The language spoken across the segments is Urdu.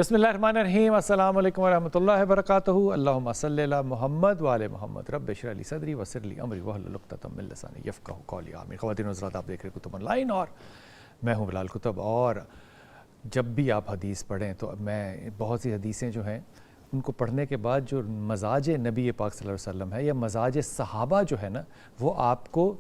بسم اللہ الرحمن الرحیم، السلام علیکم ورحمۃ اللہ وبرکاتہ۔ اللہم صلی علی محمد وعلی محمد، رب اشرح لی صدری ویسر لی امری واحلل عقدۃ من لسانی یفقہوا قولی، آمین۔ خواتین و حضرات، آپ دیکھ رہے کتب آن لائن اور میں ہوں بلال کتب۔ اور جب بھی آپ حدیث پڑھیں تو میں بہت سی حدیثیں جو ہیں ان کو پڑھنے کے بعد جو مزاج نبی پاک صلی اللہ علیہ وسلم ہے یا مزاج صحابہ جو ہے نا، وہ آپ کو،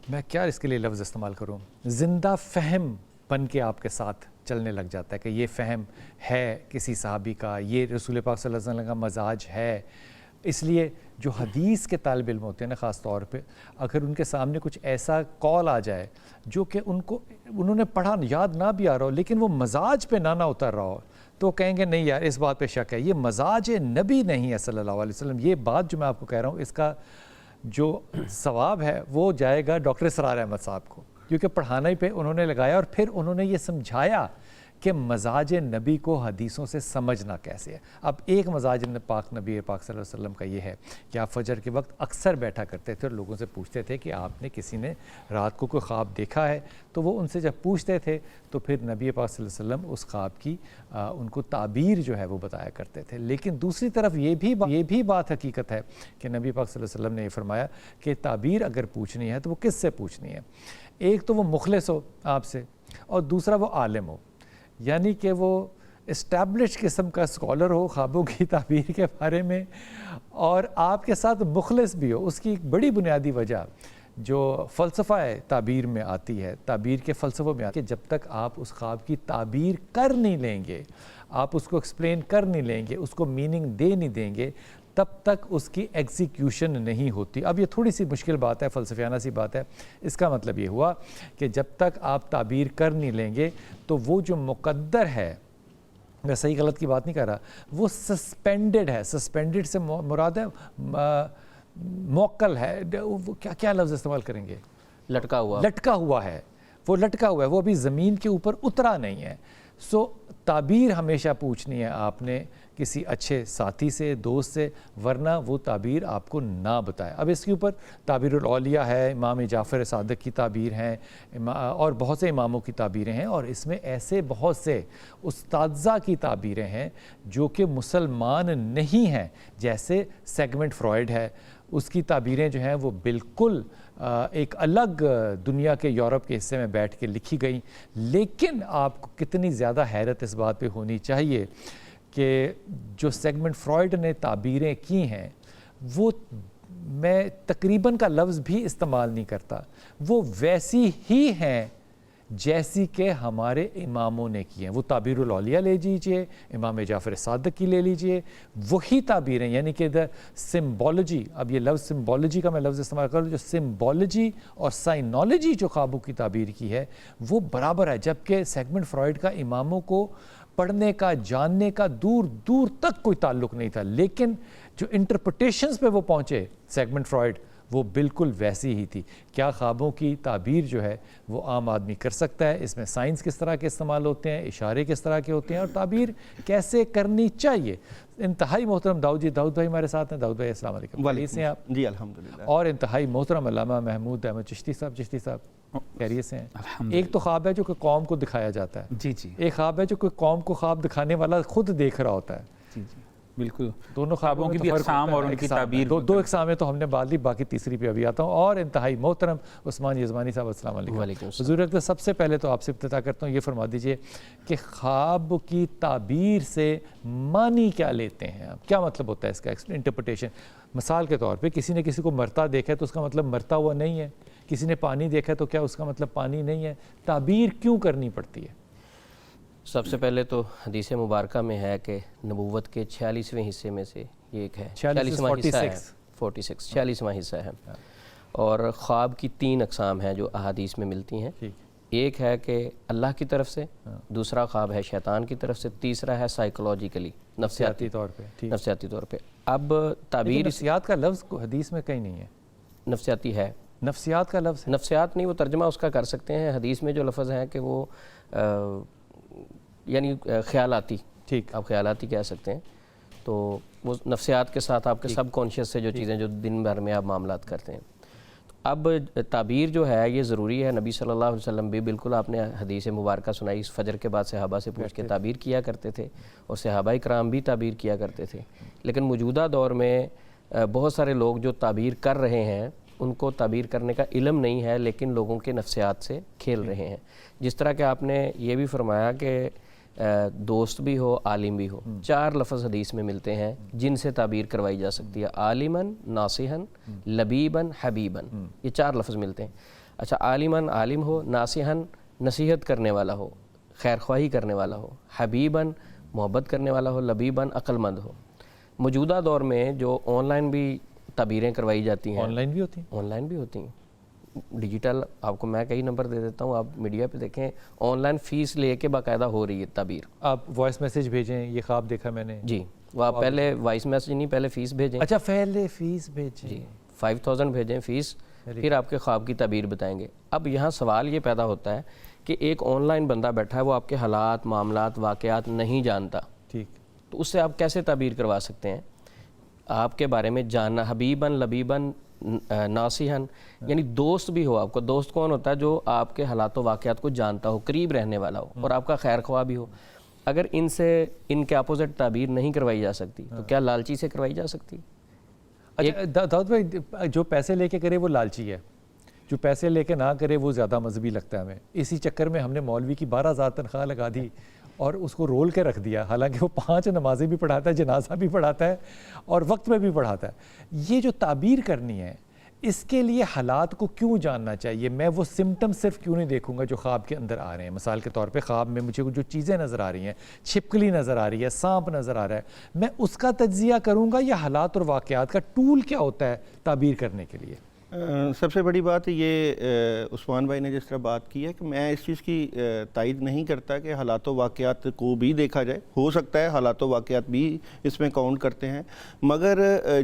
میں کیا اس کے لیے لفظ استعمال کروں، زندہ فہم بن کے آپ کے ساتھ چلنے لگ جاتا ہے کہ یہ فہم ہے کسی صحابی کا، یہ رسول پاک صلی اللہ علیہ وسلم کا مزاج ہے۔ اس لیے جو حدیث کے طالب علم ہوتے ہیں نا، خاص طور پہ اگر ان کے سامنے کچھ ایسا قول آ جائے جو کہ انہوں نے پڑھا، یاد نہ بھی آ رہا ہو، لیکن وہ مزاج پہ نہ اتر رہا ہو، تو وہ کہیں گے نہیں یار اس بات پہ شک ہے، یہ مزاج نبی نہیں ہے صلی اللہ علیہ وسلم۔ یہ بات جو میں آپ کو کہہ رہا ہوں، اس کا جو ثواب ہے وہ جائے گا ڈاکٹر اسرار احمد صاحب کو، کیونکہ پڑھانا ہی پہ انہوں نے لگایا اور پھر انہوں نے یہ سمجھایا کہ مزاج نبی کو حدیثوں سے سمجھنا کیسے ہے۔ اب ایک مزاج پاک نبی پاک صلی اللہ علیہ وسلم کا یہ ہے کہ آپ فجر کے وقت اکثر بیٹھا کرتے تھے اور لوگوں سے پوچھتے تھے کہ آپ نے کسی نے رات کو کوئی خواب دیکھا ہے، تو وہ ان سے جب پوچھتے تھے تو پھر نبی پاک صلی اللہ علیہ وسلم اس خواب کی ان کو تعبیر جو ہے وہ بتایا کرتے تھے۔ لیکن دوسری طرف یہ بھی بات حقیقت ہے کہ نبی پاک صلی اللہ علیہ وسلم نے یہ فرمایا کہ تعبیر اگر پوچھنی ہے تو وہ کس سے پوچھنی ہے؟ ایک تو وہ مخلص ہو آپ سے، اور دوسرا وہ عالم ہو، یعنی کہ وہ اسٹیبلش قسم کا اسکالر ہو خوابوں کی تعبیر کے بارے میں، اور آپ کے ساتھ مخلص بھی ہو۔ اس کی ایک بڑی بنیادی وجہ جو فلسفہ تعبیر میں آتی ہے، تعبیر کے فلسفوں میں آتی ہے، کہ جب تک آپ اس خواب کی تعبیر کر نہیں لیں گے، آپ اس کو ایکسپلین کر نہیں لیں گے، اس کو میننگ دے نہیں دیں گے، تب تک اس کی ایگزیکیوشن نہیں ہوتی۔ اب یہ تھوڑی سی مشکل بات ہے، فلسفیانہ سی بات ہے۔ اس کا مطلب یہ ہوا کہ جب تک آپ تعبیر کر نہیں لیں گے تو وہ جو مقدر ہے، میں صحیح غلط کی بات نہیں کر رہا، وہ سسپینڈڈ ہے۔ سسپینڈڈ سے مراد ہے موکل ہے، کیا لفظ استعمال کریں گے؟ لٹکا ہوا ہے، وہ لٹکا ہوا ہے، وہ ابھی زمین کے اوپر اترا نہیں ہے۔ تعبیر ہمیشہ پوچھنی ہے آپ نے کسی اچھے ساتھی سے، دوست سے، ورنہ وہ تعبیر آپ کو نہ بتائے۔ اب اس کے اوپر تعبیر الاولیاء ہے، امام جعفر صادق کی تعبیر ہیں، اور بہت سے اماموں کی تعبیریں ہیں، اور اس میں ایسے بہت سے استاذہ کی تعبیریں ہیں جو کہ مسلمان نہیں ہیں، جیسے سیگمنٹ فرائڈ ہے، اس کی تعبیریں جو ہیں وہ بالکل ایک الگ دنیا کے یورپ کے حصے میں بیٹھ کے لکھی گئیں۔ لیکن آپ کو کتنی زیادہ حیرت اس بات پہ ہونی چاہیے کہ جو سیگمنٹ فرائڈ نے تعبیریں کی ہیں، وہ میں تقریباً کا لفظ بھی استعمال نہیں کرتا، وہ ویسی ہی ہیں جیسی کہ ہمارے اماموں نے کی ہیں۔ وہ تعبیر الاولیاء لے لیجئے، امام جعفر صادق کی لے لیجئے، وہی تعبیریں، یعنی کہ سمبولوجی، اب یہ لفظ سمبولوجی کا میں لفظ استعمال کروں، جو سمبولوجی اور سائنولوجی جو خوابوں کی تعبیر کی ہے وہ برابر ہے، جبکہ سیگمنٹ فرائڈ کا اماموں کو پڑھنے کا، جاننے کا دور دور تک کوئی تعلق نہیں تھا، لیکن جو انٹرپریٹیشنز پہ وہ پہنچے سیگمنٹ فرائڈ، وہ بالکل ویسی ہی تھی۔ کیا خوابوں کی تعبیر جو ہے وہ عام آدمی کر سکتا ہے؟ اس میں سائنس کس طرح کے استعمال ہوتے ہیں، اشارے کس طرح کے ہوتے ہیں، اور تعبیر کیسے کرنی چاہیے۔ انتہائی محترم داؤد بھائی ہمارے ساتھ ہیں۔ داؤد بھائی السلام علیکم۔ خیریت سے ہیں آپ؟ جی الحمدللہ۔ اور انتہائی محترم علامہ محمود احمد چشتی صاحب خیریت سے ہیں؟ ایک تو خواب ہے جو کہ قوم کو دکھایا جاتا ہے، جی ایک خواب ہے جو کہ قوم کو خواب دکھانے والا خود دیکھ رہا ہوتا ہے۔ جی بالکل، دونوں خوابوں کی بھی اقسام اور ان کی تعبیر، دو اقسام ہیں، تو ہم نے بات لی، باقی تیسری پہ ابھی آتا ہوں۔ اور انتہائی محترم عثمان یزمانی صاحب السلام علیکم۔ حضور اکرم، سب سے پہلے تو آپ سے ابتدا کرتا ہوں، یہ فرما دیجئے کہ خواب کی تعبیر سے معنی کیا لیتے ہیں آپ؟ کیا مطلب ہوتا ہے اس کا انٹرپریٹیشن؟ مثال کے طور پہ کسی نے کسی کو مرتا دیکھا ہے تو اس کا مطلب مرتا ہوا نہیں ہے، کسی نے پانی دیکھا ہے تو کیا اس کا مطلب پانی نہیں ہے؟ تعبیر کیوں کرنی پڑتی ہے؟ سب سے پہلے تو حدیث مبارکہ میں ہے کہ نبوت کے 46ویں حصے میں سے یہ ایک ہے، 46واں حصہ ہے، 46واں حصہ ہے، اور خواب کی 3 اقسام ہیں جو احادیث میں ملتی ہیں۔ ایک ہے کہ اللہ کی طرف سے، دوسرا خواب ہے شیطان کی طرف سے، تیسرا ہے سائیکولوجیکلی، نفسیاتی طور پہ۔ اب تعبیر، نفسیات کا لفظ حدیث میں کہیں نہیں ہے۔ نفسیاتی ہے، نفسیات کا لفظ ہے؟ نفسیات نہیں، وہ ترجمہ اس کا کر سکتے ہیں۔ حدیث میں جو لفظ ہیں کہ وہ یعنی خیالاتی، ٹھیک، آپ خیالاتی کہہ سکتے ہیں، تو وہ نفسیات کے ساتھ آپ کے سب کانشیس سے جو چیزیں جو دن بھر میں آپ معاملات کرتے ہیں۔ اب تعبیر جو ہے یہ ضروری ہے. نبی صلی اللہ علیہ وسلم بھی بالکل آپ نے حدیث مبارکہ سنائی, فجر کے بعد صحابہ سے پوچھ کے تعبیر کیا کرتے تھے اور صحابہ کرام بھی تعبیر کیا کرتے تھے. لیکن موجودہ دور میں بہت سارے لوگ جو تعبیر کر رہے ہیں ان کو تعبیر کرنے کا علم نہیں ہے, لیکن لوگوں کے نفسیات سے کھیل رہے ہیں. جس طرح کہ آپ نے یہ بھی فرمایا کہ دوست بھی ہو, عالم بھی ہو, 4 لفظ حدیث میں ملتے ہیں جن سے تعبیر کروائی جا سکتی ہے. عالماً, ناصحاً, لبیباً, حبیباً, یہ 4 لفظ ملتے ہیں. اچھا, عالماً عالم ہو, ناصحاً نصیحت کرنے والا ہو, خیر خواہی کرنے والا ہو, حبیباً محبت کرنے والا ہو, لبیباً عقل مند ہو. موجودہ دور میں جو آن لائن بھی تعبیریں کروائی جاتی ہیں, آن لائن بھی ہوتی ہیں, آن لائن بھی ہوتی ہیں, ڈیجیٹل, آپ کو میں کئی نمبر دے دیتا ہوں, آپ میڈیا پہ دیکھیں, آن لائن فیس لے کے باقاعدہ ہو رہی ہے تعبیر. آپ وائس میسیج بھیجیں, یہ خواب دیکھا میں نے, جی, وہ آپ پہلے وائس میسیج نہیں, پہلے فیس بھیجیں. اچھا پہلے فیس بھیجیں, جی 5000 بھیجیں فیس, پھر آپ کے خواب کی تعبیر بتائیں گے. اب یہاں سوال یہ پیدا ہوتا ہے کہ ایک آن لائن بندہ بیٹھا ہے, وہ آپ کے حالات, معاملات, واقعات نہیں جانتا, ٹھیک, تو اس سے آپ کیسے تعبیر کروا سکتے ہیں؟ آپ کے بارے میں جاننا, حبیباً, لبیباً, ناصحاً, یعنی دوست بھی ہو. آپ کو دوست کون ہوتا ہے؟ جو آپ کے حالات و واقعات کو جانتا ہو, قریب رہنے والا ہو, اور آپ کا خیر خواہ بھی ہو. اگر ان سے ان کے اپوزٹ تعبیر نہیں کروائی جا سکتی تو کیا لالچی سے کروائی جا سکتی؟ اچھا داؤد بھائی, جو پیسے لے کے کرے وہ لالچی ہے, جو پیسے لے کے نہ کرے وہ زیادہ مذہبی لگتا ہے ہمیں. اسی چکر میں ہم نے مولوی کی 12,000 تنخواہ لگا دی اور اس کو رول کے رکھ دیا, حالانکہ وہ 5 نمازیں بھی پڑھاتا ہے, جنازہ بھی پڑھاتا ہے اور وقت میں بھی پڑھاتا ہے. یہ جو تعبیر کرنی ہے, اس کے لیے حالات کو کیوں جاننا چاہیے؟ میں وہ سمٹم صرف کیوں نہیں دیکھوں گا جو خواب کے اندر آ رہے ہیں؟ مثال کے طور پہ خواب میں مجھے جو چیزیں نظر آ رہی ہیں, چھپکلی نظر آ رہی ہے, سانپ نظر آ رہا ہے, میں اس کا تجزیہ کروں گا یا حالات اور واقعات کا ٹول کیا ہوتا ہے تعبیر کرنے کے لیے؟ سب سے بڑی بات یہ عثمان بھائی نے جس طرح بات کی ہے کہ میں اس چیز کی تائید نہیں کرتا کہ حالات و واقعات کو بھی دیکھا جائے. ہو سکتا ہے حالات و واقعات بھی اس میں کاؤنٹ کرتے ہیں, مگر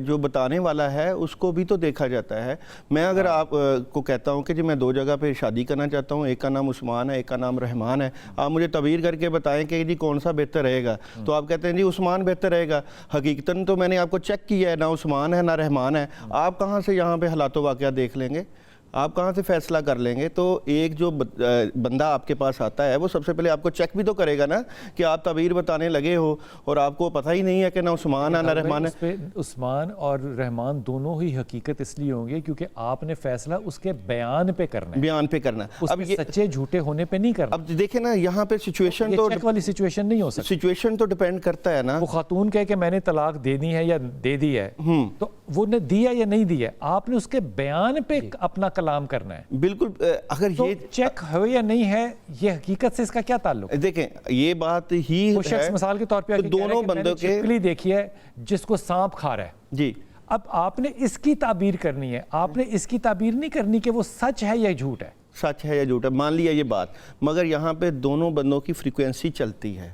جو بتانے والا ہے اس کو بھی تو دیکھا جاتا ہے. میں اگر آپ کو کہتا ہوں کہ جی میں 2 جگہ پہ شادی کرنا چاہتا ہوں, ایک کا نام عثمان ہے, ایک کا نام رحمان ہے, آپ مجھے تعبیر کر کے بتائیں کہ جی کون سا بہتر رہے گا, تو آپ کہتے ہیں جی عثمان بہتر رہے گا. حقیقتاً تو میں نے آپ کو چیک کیا ہے, نہ عثمان ہے نہ رحمان ہے. آپ کہاں سے یہاں پہ حالات و کیا دیکھ لیں گے؟ آپ کہاں سے فیصلہ کر لیں گے؟ تو ایک جو بندہ آپ کے پاس آتا ہے وہ سب سے پہلے آپ کو چیک بھی تو کرے گا نا کہ آپ تعبیر بتانے لگے ہو اور آپ کو پتہ ہی نہیں ہے کہ نہ عثمان ہے نہ رحمان ہے. عثمان اور رحمان دونوں ہی حقیقت اس لیے ہوں گے کیونکہ آپ نے فیصلہ اس کے بیان پہ کرنا ہے, بیان پہ کرنا ہے. اب سچے جھوٹے ہونے پہ نہیں کرنا. اب دیکھیں نا یہاں پہ سچویشن تو چیک والی سچویشن نہیں ہو سکتی. سچویشن تو ڈیپینڈ کرتا ہے نا. وہ خاتون کہے کہ میں نے طلاق دینی ہے یا دے دی ہے, تو وہ نے دیا یا نہیں دیا, آپ نے اس کے بیان پہ اپنا کلام کرنا ہے. بالکل. اگر یہ چیک ہو یا نہیں ہے, یہ حقیقت سے اس کا کیا تعلق ہے؟ دیکھیں یہ بات ہی وہ شخص مثال کے طور پہ دونوں بندوں کے چھپکلی دیکھی ہے جس کو سانپ کھا رہا ہے, جی اب آپ نے اس کی تعبیر کرنی ہے, آپ نے اس کی تعبیر نہیں کرنی کہ وہ سچ ہے یا جھوٹ ہے. سچ ہے یا جھوٹ ہے مان لیا یہ بات, مگر یہاں پہ دونوں بندوں کی فریکوینسی چلتی ہے.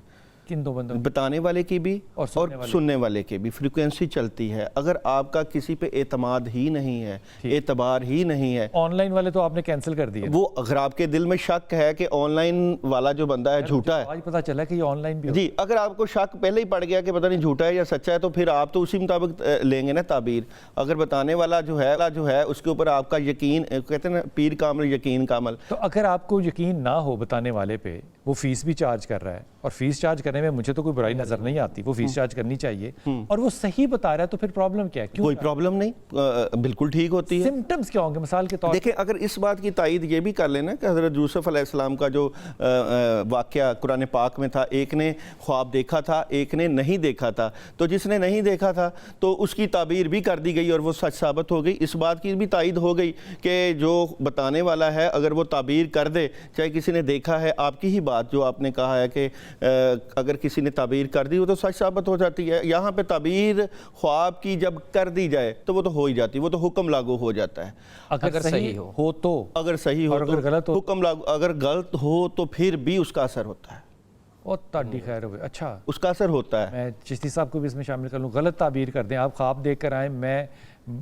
کن 2 بندوں؟ بتانے والے کی بھی اور سننے والے کی بھی فریکوینسی چلتی ہے. اگر آپ کا کسی پہ اعتماد ہی نہیں ہے, اعتبار ہی نہیں ہے, آن لائن والے تو آپ نے کینسل کر دیے. وہ اگر آپ کے دل میں شک ہے کہ آن لائن والا جو بندہ ہے جھوٹا ہے, آج پتا چلا کہ یہ آن لائن بھی جی, اگر آپ کو شک پہلے ہی پڑ گیا کہ پتہ نہیں جھوٹا ہے یا سچا ہے, تو پھر آپ تو اسی مطابق لیں گے نا تعبیر. اگر بتانے والا جو ہے اس کے اوپر آپ کا یقین, کہتے ہیں نا پیر کامل یقین کامل. تو اگر آپ کو یقین نہ ہو بتانے والے پہ, وہ فیس بھی چارج کر رہا ہے, اور فیس چارج کرنے میں مجھے تو کوئی برائی نظر نہیں آتی, وہ فیس چارج کرنی چاہیے, اور وہ صحیح بتا رہا ہے, تو پھر پرابلم کیا ہے؟ کوئی پرابلم نہیں, بالکل ٹھیک ہوتی ہے. سمٹمز کیا ہوں گے مثال کے طور؟ دیکھیں اگر اس بات کی تائید یہ بھی کر لینا کہ حضرت یوسف علیہ السلام کا جو واقعہ قرآن پاک میں تھا, ایک نے خواب دیکھا تھا, ایک نے نہیں دیکھا تھا, تو جس نے نہیں دیکھا تھا تو اس کی تعبیر بھی کر دی گئی اور وہ سچ ثابت ہو گئی. اس بات کی بھی تائید ہو گئی کہ جو بتانے والا ہے اگر وہ تعبیر کر دے, چاہے کسی نے دیکھا ہے, آپ کی ہی بات جو آپ نے کہا ہے کہ اگر کسی نے تعبیر کر دی وہ تو سچ ثابت ہو جاتی ہے. یہاں پہ تعبیر خواب کی جب کر دی جائے تو وہ تو ہو ہی جاتی, وہ تو حکم لاگو ہو جاتا ہے. اگر صحیح ہو تو, اگر صحیح ہو تو, اگر غلط ہو حکم لاگو, اگر غلط ہو تو پھر بھی اس کا اثر ہوتا ہے. اور تاڑی خیر ہوئے, اچھا اس کا اثر ہوتا ہے. میں چشتی صاحب کو بھی اس میں شامل کر لوں. غلط تعبیر کر دیں, آپ خواب دیکھ کر آئیں, میں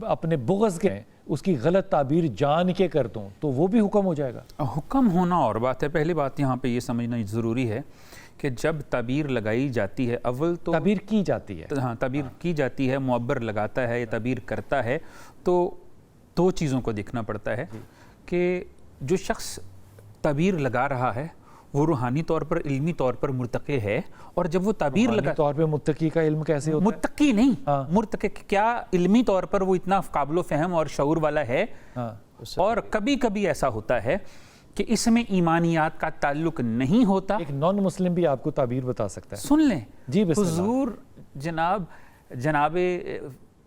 اپنے بغض کے اس کی غلط تعبیر جان کے کر دوں, تو وہ بھی حکم ہو جائے گا. حکم ہونا اور بات ہے. پہلی بات یہاں پہ یہ سمجھنا ضروری ہے کہ جب تعبیر لگائی جاتی ہے, اول تو تعبیر کی جاتی ہے, ہاں تعبیر کی جاتی ہے, معبر لگاتا ہے یا تعبیر کرتا ہے, تو دو چیزوں کو دیکھنا پڑتا ہے کہ جو شخص تعبیر لگا رہا ہے وہ روحانی طور پر علمی طور پر مرتقی ہے، اور جب وہ تعبیر لگا طور پہ متقی کا علم کیسے ہوتا ہے؟ متقی نہیں، مرتقی کیا علمی طور پر وہ اتنا قابل و فہم اور شعور والا ہے. اور کبھی کبھی ایسا ہوتا ہے کہ اس میں ایمانیات کا تعلق نہیں ہوتا. ایک نان مسلم بھی آپ کو تعبیر بتا سکتا ہے. سن لیں جی بسم اللہ. حضور جناب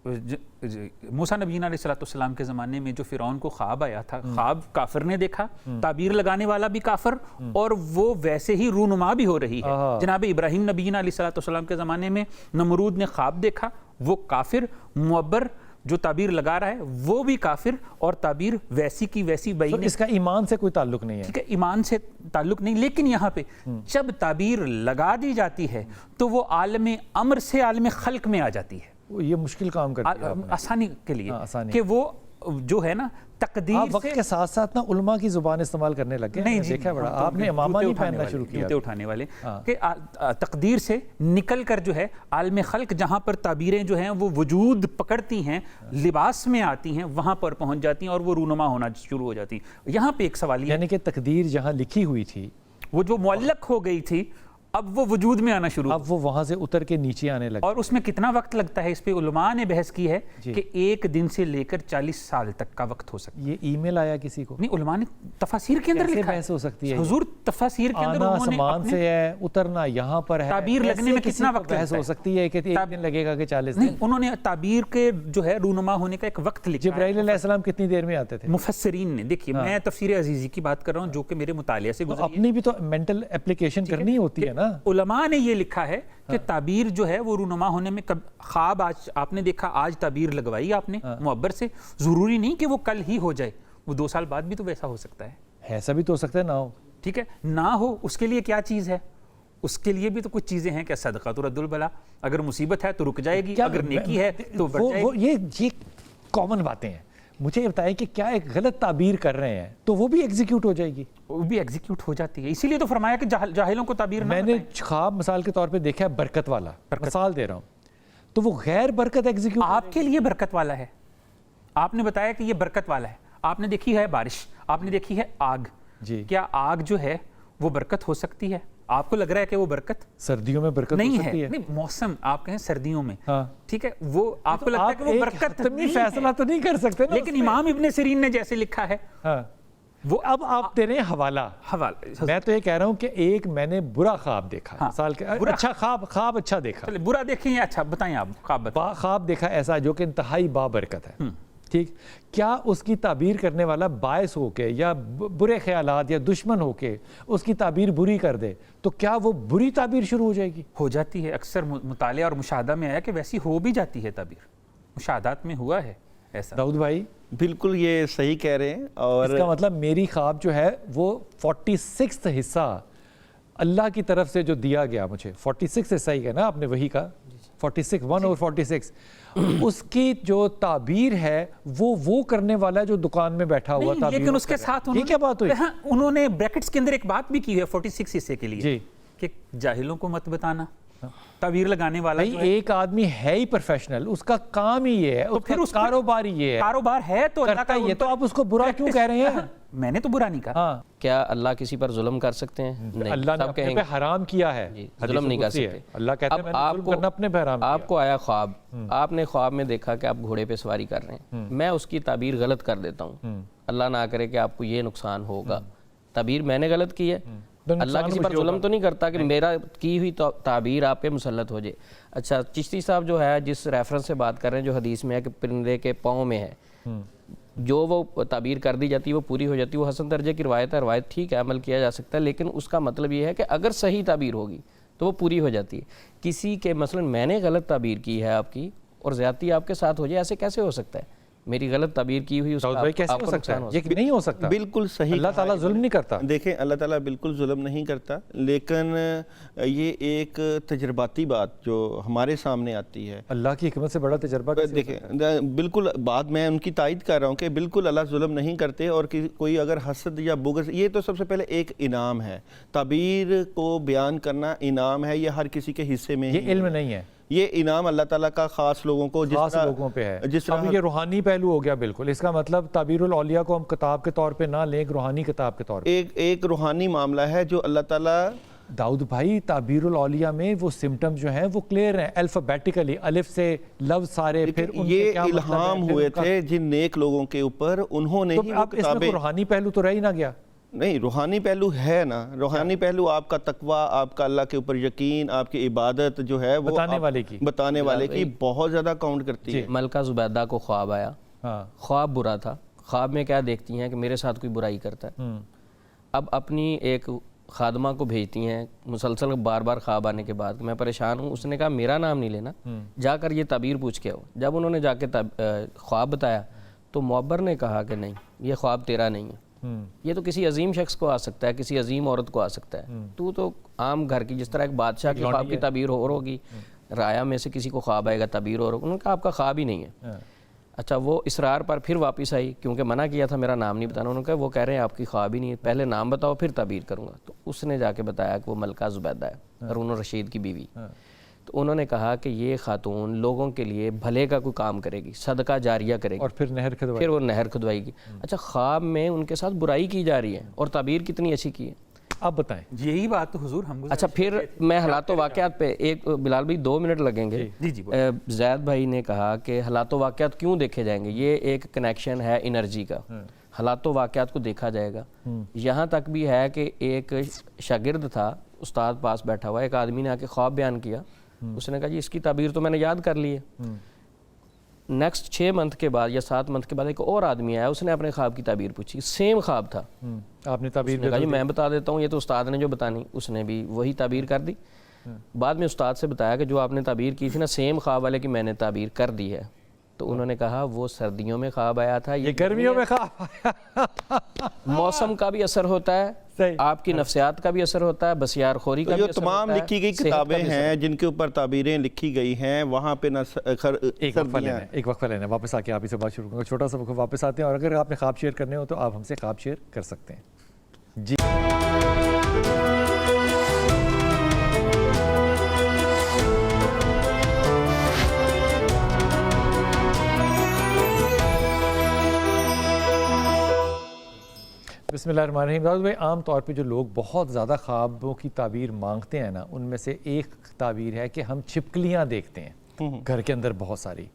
موسیٰ نبی علیہ السلام کے زمانے میں جو فرعون کو خواب آیا تھا، خواب کافر نے دیکھا، تعبیر لگانے والا بھی کافر، اور وہ ویسے ہی رونما بھی ہو رہی ہے. جناب ابراہیم نبی علیہ السلام کے زمانے میں نمرود نے خواب دیکھا، وہ کافر، معبر جو تعبیر لگا رہا ہے وہ بھی کافر، اور تعبیر ویسی کی ویسی بعید. اس کا ایمان سے کوئی تعلق نہیں ہے. ٹھیک ہے، ایمان سے تعلق نہیں، لیکن یہاں پہ جب تعبیر لگا دی جاتی ہے تو وہ عالم امر سے عالم خلق میں آ جاتی ہے. یہ مشکل کام کرتی ہے آسانی کے لیے کہ وہ جو ہے نا تقدیر سے وقت کے ساتھ ساتھ نا علماء کی زبان استعمال کرنے لگے. نہیں دیکھا بڑا آپ نے امامہ نہیں پہننا شروع کیا، جوتے اٹھانے والے کہ تقدیر سے نکل کر جو ہے عالم خلق جہاں پر تعبیریں جو ہیں وہ وجود پکڑتی ہیں، لباس میں آتی ہیں، وہاں پر پہنچ جاتی ہیں اور وہ رونما ہونا شروع ہو جاتی ہیں. یہاں پہ ایک سوال یعنی کہ تقدیر جہاں لکھی ہوئی تھی وہ جو معلق ہو گئی تھی اب وہ وجود میں آنا شروع، اب وہ وہاں سے اتر کے نیچے آنے لگا. اور اس میں کتنا وقت لگتا ہے اس پہ علماء نے بحث کی ہے کہ 1 دن سے لے کر 40 سال تک کا وقت ہو سکتا ہے. یہ ای میل آیا کسی کو؟ نہیں، علماء نے تفاسیر کے اندر لکھا ہے. بحث ہو سکتی ہے حضور تفاسیر کے اندر انہوں نے آسمان سے ہے، اترنا یہاں پر ہے، تعبیر لگنے میں کتنا وقت بحث ہو سکتی ہے کہ 1 دن لگے گا کہ 40 دن. نہیں، انہوں نے تعبیر کے جو ہے رونما ہونے کا ایک وقت لکھا. جبرائیل علیہ السلام کتنی دیر میں آتے تھے؟ مفسرین نے، دیکھیے میں تفسیر عزیزی کی بات کر رہا ہوں جو کہ میرے مطالعے سے گزری ہے. اپنی بھی تو مینٹل اپلیکیشن کرنی ہوتی ہے نا. علماء نے یہ لکھا ہے کہ تعبیر جو ہے وہ رونما ہونے میں خواب آج آپ نے دیکھا، آج تعبیر لگوائی آپ نے معبر سے، ضروری نہیں کہ وہ کل ہی ہو جائے، وہ 2 سال بعد بھی تو ویسا ہو سکتا ہے. ایسا بھی تو ہو سکتا ہے نہ ہو. ٹھیک ہے، نہ ہو اس کے لیے کیا چیز ہے؟ اس کے لیے بھی تو کچھ چیزیں ہیں کہ صدقہ تو رد البلا، اگر مصیبت ہے تو رک جائے گی، اگر نیکی ہے تو بڑھ جائے گی. یہ کامن باتیں ہیں. مجھے یہ بتائیں کہ کیا ایک غلط تعبیر کر رہے ہیں تو وہ بھی ایگزیکیوٹ ہو جائے گی؟ وہ بھی ایگزیکیوٹ ہو جاتی ہے. اسی لیے تو فرمایا کہ جاہلوں کو تعبیر نہ میں نے خواب مثال کے طور پہ دیکھا ہے برکت والا، مثال دے رہا ہوں، تو وہ غیر برکت ایگزیکیوٹ آپ کے لیے برکت والا ہے. آپ نے بتایا کہ یہ برکت والا ہے، آپ نے دیکھی ہے بارش، آپ نے دیکھی ہے آگ. جی، کیا آگ جو ہے وہ برکت ہو سکتی ہے؟ آپ کو لگ رہا ہے کہ وہ برکت سردیوں میں برکت نہیں ہو سکتی ہے؟ نہیں، موسم آپ کہیں سردیوں میں، ہاں ٹھیک ہے، وہ آپ کو لگتا ہے کہ وہ برکت نہیں، فیصلہ تو نہیں کر سکتے نا. لیکن امام ابن سیرین نے جیسے لکھا ہے وہ اب آپ دے رہے ہیں حوالہ. میں تو یہ کہہ رہا ہوں کہ ایک میں نے برا خواب دیکھا، مثال کے اچھا خواب اچھا دیکھا، برا دیکھیں یا اچھا بتائیں آپ. خواب دیکھا ایسا جو کہ انتہائی بابرکت ہے، ٹھیک، کیا اس کی تعبیر کرنے والا باعث ہو کے یا برے خیالات یا دشمن ہو کے اس کی تعبیر بری کر دے تو کیا وہ بری تعبیر شروع ہو جائے گی؟ ہو جاتی ہے. اکثر مطالعہ اور مشاہدہ میں آیا کہ ویسی ہو بھی جاتی ہے تعبیر، مشاہدات میں ہوا ہے ایسا. داؤد بھائی بالکل یہ صحیح کہہ رہے ہیں. اور اس کا مطلب میری خواب جو ہے وہ 46 حصہ اللہ کی طرف سے جو دیا گیا مجھے، 46 حصہ ہی ہے نا آپ نے وہی کا 46 1/46، اس کی جو تعبیر ہے وہ کرنے والا جو دکان میں بیٹھا ہوا تعبیر. لیکن اس کے ساتھ یہ کیا بات ہوئی؟ انہوں نے بریکٹس کے اندر ایک بات بھی کی ہے 46 حصے کے لیے جی کہ جاہلوں کو مت بتانا. تعبیر لگانے والا ایک آدمی ہے ہی پروفیشنل، اس کا کام ہی یہ ہے، اس کا کاروبار ہی یہ ہے، کاروبار ہے تو اللہ کا یہ تو آپ اس کو برا کیوں کہہ رہے ہیں؟ میں نے تو برا نہیں کہا. کیا اللہ کسی پر ظلم کر سکتے ہیں؟ نہیں، اللہ نے اپنے پہ حرام کیا ہے، ظلم نہیں کر سکتے. اللہ کہتا ہے میں نے ظلم کرنا اپنے پہ حرام کیا. آپ کو آیا خواب، آپ نے خواب میں دیکھا کہ آپ گھوڑے پہ سواری کر رہے ہیں، میں اس کی تعبیر غلط کر دیتا ہوں، اللہ نہ کرے کہ آپ کو یہ نقصان ہوگا، تعبیر میں نے غلط کی ہے. اللہ کسی پر ظلم تو نہیں کرتا کہ میرا کی ہوئی تعبیر آپ پہ مسلط ہو جائے. اچھا، چشتی صاحب جو ہے جس ریفرنس سے بات کر رہے ہیں جو حدیث میں ہے کہ پرندے کے پاؤں میں ہے، جو وہ تعبیر کر دی جاتی ہے وہ پوری ہو جاتی ہے، وہ حسن درجے کی روایت ہے، روایت ٹھیک ہے، عمل کیا جا سکتا ہے، لیکن اس کا مطلب یہ ہے کہ اگر صحیح تعبیر ہوگی تو وہ پوری ہو جاتی ہے. کسی کے مثلا میں نے غلط تعبیر کی ہے آپ کی اور زیادتی آپ کے ساتھ ہو جائے، ایسے کیسے ہو سکتا ہے؟ میری غلط تعبیر کی ہوئی اس کا کیسے ہو سکتا ہے؟ یہ نہیں ہو سکتا. بالکل صحیح. اللہ تعالیٰ ظلم نہیں کرتا. دیکھیں اللہ تعالیٰ بالکل ظلم نہیں کرتا، لیکن یہ ایک تجرباتی بات جو ہمارے سامنے آتی ہے. اللہ کی حکمت سے بڑا تجربہ. دیکھیں بالکل بات میں ان کی تائید کر رہا ہوں کہ بالکل اللہ ظلم نہیں کرتے، اور کوئی اگر حسد یا بغض، یہ تو سب سے پہلے ایک انعام ہے. تعبیر کو بیان کرنا انعام ہے، یہ ہر کسی کے حصے میں. یہ علم نہیں ہے. یہ انعام اللہ تعالیٰ کا خاص لوگوں کو خاص لوگوں پہ ہے. جس طرح اب یہ روحانی پہلو ہو گیا بالکل. اس کا مطلب تعبیر الاولیاء کو ہم کتاب کے طور پہ نہ لیں, ایک روحانی کتاب کے طور پہ. ایک روحانی معاملہ ہے جو اللہ تعالیٰ. داؤد بھائی تعبیر الاولیاء میں وہ سمٹم جو ہیں وہ کلیئر ہیں الفابیٹیکلی, الف سے لفظ سارے, پھر ان کے یہ کیا مطلب ہے, الہام ہوئے تھے جن نیک لوگوں کے اوپر, انہوں نے تو ہی وہ اب اس میں کتابیں. کوئی روحانی پہلو تو رہ ہی نہ گیا. نہیں, روحانی پہلو ہے نا. روحانی پہلو آپ کا تقوی, آپ کا اللہ کے اوپر یقین, آپ کی عبادت جو ہے وہ بتانے والے کی بہت زیادہ کاؤنٹ کرتی ہے. ملکہ زبیدہ کو خواب آیا, خواب برا تھا. خواب میں کیا دیکھتی ہیں کہ میرے ساتھ کوئی برائی کرتا ہے. اب اپنی ایک خادمہ کو بھیجتی ہیں مسلسل بار بار خواب آنے کے بعد, میں پریشان ہوں. اس نے کہا میرا نام نہیں لینا, جا کر یہ تعبیر پوچھ کے آؤ. جب انہوں نے جا کے خواب بتایا تو معبر نے کہا کہ نہیں, یہ خواب تیرا نہیں ہے, یہ تو کسی عظیم شخص کو آ سکتا ہے, کسی عظیم عورت کو آ سکتا ہے. تو عام گھر کی, جس طرح ایک بادشاہ کی خواب کی تعبیر اور ہوگی, رایا میں سے کسی کو خواب آئے گا تعبیر اور ہوگا. انہوں نے کہا آپ کا خواب ہی نہیں ہے. اچھا, وہ اصرار پر پھر واپس آئی, کیونکہ منع کیا تھا میرا نام نہیں بتانا. انہوں نے کہا وہ کہہ رہے ہیں آپ کی خواب ہی نہیں ہے, پہلے نام بتاؤ پھر تعبیر کروں گا. تو اس نے جا کے بتایا کہ وہ ملکہ زبیدہ ہے, ہارون الرشید کی بیوی. تو انہوں نے کہا کہ یہ خاتون لوگوں کے لیے بھلے کا کوئی کام کرے گی, صدقہ جاریہ کرے گی, اور پھر وہ نہر کھدوائے گی. اچھا, خواب میں ان کے ساتھ برائی کی جا رہی ہے اور تعبیر کتنی اچھی کی ہے. آپ بتائیں. یہی بات تو حضور ہم. اچھا, پھر میں حالات و واقعات پہ ایک, بلال بھائی 2 منٹ لگیں گے. زید بھائی نے کہا کہ حالات و واقعات کیوں دیکھے جائیں گے, یہ ایک کنیکشن ہے انرجی کا. حالات و واقعات کو دیکھا جائے گا. یہاں تک بھی ہے کہ ایک شاگرد تھا, استاد پاس بیٹھا ہوا, ایک آدمی نے آ کے خواب بیان کیا. اس نے کہا جی اس کی تعبیر تو میں نے یاد کر لی ہے. نیکسٹ 6 منتھ کے بعد یا 7 منتھ کے بعد ایک اور آدمی آیا, اس نے اپنے خواب کی تعبیر پوچھی, سیم خواب تھا. آپ نے تعبیر کہا جی میں بتا دیتا ہوں, یہ تو استاد نے جو بتانی. اس نے بھی وہی تعبیر کر دی. بعد میں استاد سے بتایا کہ جو آپ نے تعبیر کی تھی نا سیم خواب والے کی, میں نے تعبیر کر دی ہے. تو انہوں نے کہا وہ سردیوں میں خواب آیا تھا, یہ گرمیوں میں خواب آیا. موسم کا بھی اثر ہوتا ہے, آپ کی نفسیات کا بھی اثر ہوتا ہے, بسیار خوری کا بھی اثر ہوتا ہے. تمام لکھی گئی کتابیں ہیں جن کے اوپر تعبیریں لکھی گئی ہیں, وہاں پہ ایک وقفہ لینا, واپس آ کے آپ ہی سے بات شروع کروں گا. چھوٹا سا وقفہ, واپس آتے ہیں. اور اگر آپ نے خواب شیئر کرنے ہو تو آپ ہم سے خواب شیئر کر سکتے ہیں. جی بسم اللہ الرحمن الرحیم. داؤد بھائی, عام طور پہ جو لوگ بہت زیادہ خوابوں کی تعبیر مانگتے ہیں نا, ان میں سے ایک تعبیر ہے کہ ہم چھپکلیاں دیکھتے ہیں گھر کے اندر بہت ساری.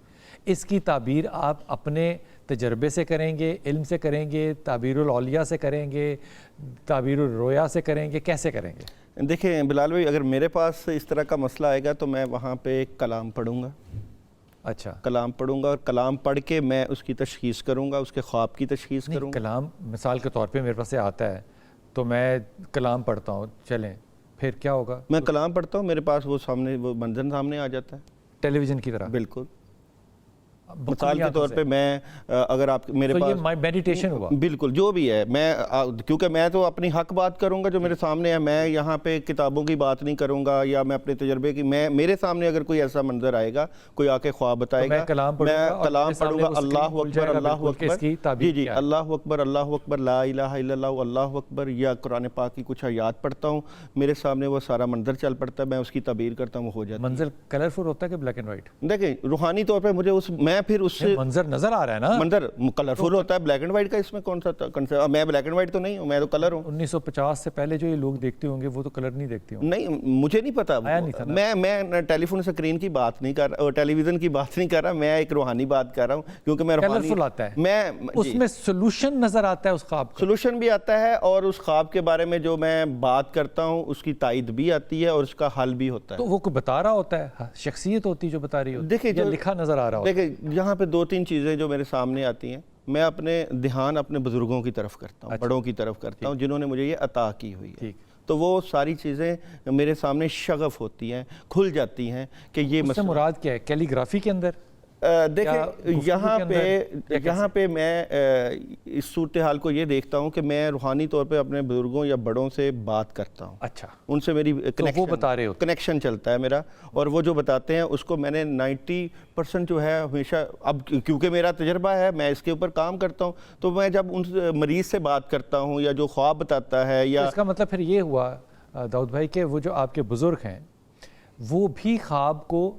اس کی تعبیر آپ اپنے تجربے سے کریں گے, علم سے کریں گے, تعبیر الاولیاء سے کریں گے, تعبیر الرؤیا سے کریں گے, کیسے کریں گے؟ دیکھیں بلال بھائی, اگر میرے پاس اس طرح کا مسئلہ آئے گا تو میں وہاں پہ ایک کلام پڑھوں گا. اچھا, کلام پڑھوں گا, اور کلام پڑھ کے میں اس کی تشخیص کروں گا, اس کے خواب کی تشخیص کروں گا. کلام مثال کے طور پہ میرے پاس سے آتا ہے تو میں کلام پڑھتا ہوں, چلیں پھر کیا ہوگا؟ میں کلام پڑھتا ہوں, میرے پاس وہ سامنے وہ منظر سامنے آ جاتا ہے, ٹیلی ویژن کی طرح. بالکل. مثال کے طور پہ میں اگر آپ میرے پاس میڈیٹیشن ہوا, بالکل جو بھی ہے, میں کیونکہ میں تو اپنی حق بات کروں گا جو میرے سامنے ہے. میں یہاں پہ کتابوں کی بات نہیں کروں گا یا میں اپنے تجربے کی. میرے سامنے اگر کوئی ایسا منظر آئے گا, کوئی آ کے خواب بتائے گا, میں کلام پڑھوں گا, اللہ اکبر اللہ اکبر, جی اللہ اکبر اللہ اکبر, لا الہ الا اللہ اللہ اکبر, یا قرآن پاک کی کچھ آیات پڑھتا ہوں, میرے سامنے وہ سارا منظر چل پڑتا ہے, میں اس کی تعبیر کرتا ہوں, وہ ہو جاتا ہے. منظر کلرفل ہوتا ہے کہ بلیک اینڈ وائٹ؟ دیکھیں روحانی طور پہ مجھے میں پھر اس سے منظر نظر آ رہا ہے نا, منظر کلرفل ہوتا ہے. بلیک اینڈ وائٹ کا اس میں کون سا, میں بلیک اینڈ وائٹ تو نہیں ہوں, میں تو کلر ہوں. 1950 سے پہلے جو یہ لوگ دیکھتے ہوں گے وہ تو کلر نہیں دیکھتے ہوں. نہیں, مجھے نہیں پتا, میں ٹیلی فون اسکرین کی بات نہیں کر رہا, ٹیلی ویژن کی بات نہیں کر رہا, میں ایک روحانی بات کر رہا ہوں, کیونکہ میں کلرفل آتا ہے, میں اس میں سولوشن نظر آتا ہے, اس خواب کا سولوشن بھی آتا ہے, اور اس خواب کے بارے میں جو میں بات کرتا ہوں اس کی تائید بھی آتی ہے, اور اس کا حل بھی ہوتا ہے. تو وہ کوئی بتا رہا ہوتا ہے, شخصیت ہوتی جو بتا رہی ہوتی ہے, دیکھیں جو لکھا نظر آ رہا ہوتا ہے. دیکھیں یہاں پہ 2-3 چیزیں جو میرے سامنے آتی ہیں, میں اپنے دھیان اپنے بزرگوں کی طرف کرتا ہوں, بڑوں کی طرف کرتا ہوں, جنہوں نے مجھے یہ عطا کی ہوئی ہے. تو وہ ساری چیزیں میرے سامنے شغف ہوتی ہیں, کھل جاتی ہیں کہ یہ اس سے مراد کیا ہے, کیلی گرافی کے اندر؟ دیکھیں یہاں پہ میں اس صورتحال کو یہ دیکھتا ہوں کہ میں روحانی طور پہ اپنے بزرگوں یا بڑوں سے بات کرتا ہوں. اچھا, ان سے میری کنیکشن چلتا ہے میرا, اور وہ جو بتاتے ہیں اس کو میں نے 90% جو ہے ہمیشہ, اب کیونکہ میرا تجربہ ہے, میں اس کے اوپر کام کرتا ہوں, تو میں جب ان مریض سے بات کرتا ہوں یا جو خواب بتاتا ہے, یا اس کا مطلب پھر یہ ہوا داؤد بھائی کہ وہ جو آپ کے بزرگ ہیں وہ بھی خواب کو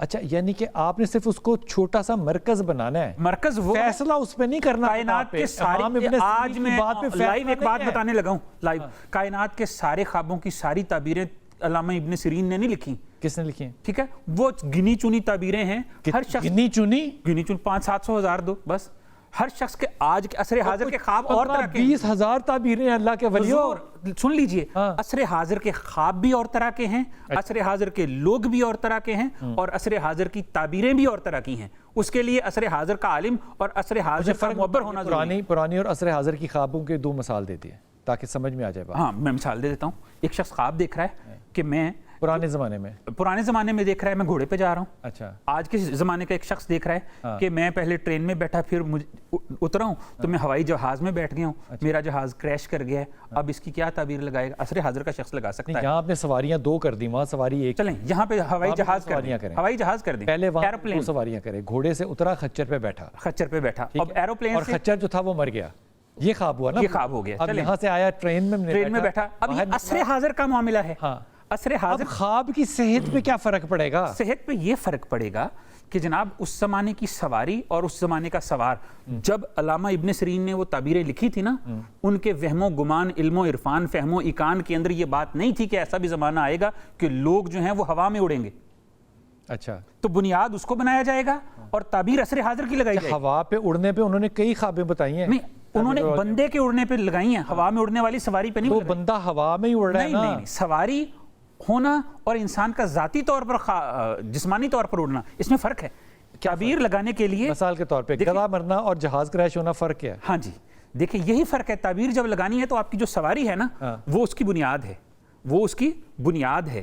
اچھا یعنی کہ آپ نے صرف اس کو چھوٹا سا مرکز بنانا ہے, مرکز وہ فیصلہ اس پہ نہیں کرنا. کائنات کے سارے, آج میں لائیو ایک بات بتانے لگا ہوں, لائیو کائنات کے سارے خوابوں کی ساری تعبیریں علامہ ابن سیرین نے نہیں لکھی. کس نے لکھی ہیں؟ ٹھیک ہے, وہ گنی چنی تعبیریں ہیں. ہر شخص گنی چنی 500-700 ہزار دو بس. ہر شخص کے آج کے عصر حاضر کے خواب اور طرح کے 20,000 تعبیریں اللہ کے ولیوں. سن لیجئے, عصر حاضر کے خواب بھی اور طرح کے ہیں, عصر حاضر کے لوگ بھی اور طرح کے ہیں, اور عصر حاضر کی تعبیریں بھی اور طرح کی ہیں. اس کے لیے عصر حاضر کا عالم اور عصر حاضر کا معبر ہونا ضروری ہے. پرانی اور عصر حاضر کی خوابوں کے 2 مثال دیتی ہے تاکہ سمجھ میں آ جائے بات. ہاں میں مثال دے دیتا ہوں. ایک شخص خواب دیکھ رہا ہے کہ میں پرانے زمانے میں دیکھ رہا ہے میں گھوڑے پہ جا رہا ہوں. اچھا, آج کے زمانے کا ایک شخص دیکھ رہا ہے کہ میں پہلے ٹرین میں بیٹھا, پھر اترا ہوں تو میں ہوائی جہاز میں بیٹھ گیا ہوں, میرا جہاز کریش کر گیا ہے. اب اس کی کیا تعبیر لگائے گا؟ عصر حاضر کا شخص لگا سکتا ہے. یہاں آپ نے سواریاں 2 کر دی, وہاں سواری 1. چلیں یہاں پہ ہوائی جہاز کر دیں. پہلے وہاں 2 سواریاں کرے, گھوڑے سے اترا, خچر پہ بیٹھا, اب ایروپلین اور خچر جو تھا وہ مر گیا. یہ خواب ہوا نا, یہ خواب ہو گیا. اب یہاں سے آیا ٹرین میں بیٹھا. اب یہ عصر حاضر کا معاملہ ہے. عصر حاضر خواب کی صحت پہ کیا فرق پڑے گا؟ صحت پہ یہ فرق پڑے گا کہ جناب اس زمانے کی سواری اور اس زمانے کا سوار, جب علامہ ابن سیرین نے وہ تعبیریں لکھی تھی نا, ان کے وہم و گمان, علم و عرفان, فہم و اکان کے اندر یہ بات نہیں تھی کہ ایسا بھی زمانہ آئے گا کہ لوگ جو ہیں وہ ہوا میں اڑیں گے. اچھا, تو بنیاد اس کو بنایا جائے گا اور تعبیر عصر حاضر کی لگائی جائے گی. ہوا پہ اڑنے پہ انہوں نے کئی خوابیں بتائی ہیں. نہیں, انہوں نے بندے کے اڑنے پہ لگائی ہیں, ہوا میں اڑنے والی سواری پہ نہیں. تو بندہ ہوا میں ہی اڑ رہا ہے نا. نہیں, سواری ہونا اور انسان کا ذاتی طور پر جسمانی طور پر اڑنا, اس میں فرق ہے. تعبیر لگانے کے لیے مثال کے طور پہ گدھا مرنا اور جہاز کریش ہونا فرق کیا ہے؟ ہاں جی, دیکھیں یہی فرق ہے. تعبیر جب لگانی ہے تو آپ کی جو سواری ہے نا, وہ اس کی بنیاد ہے,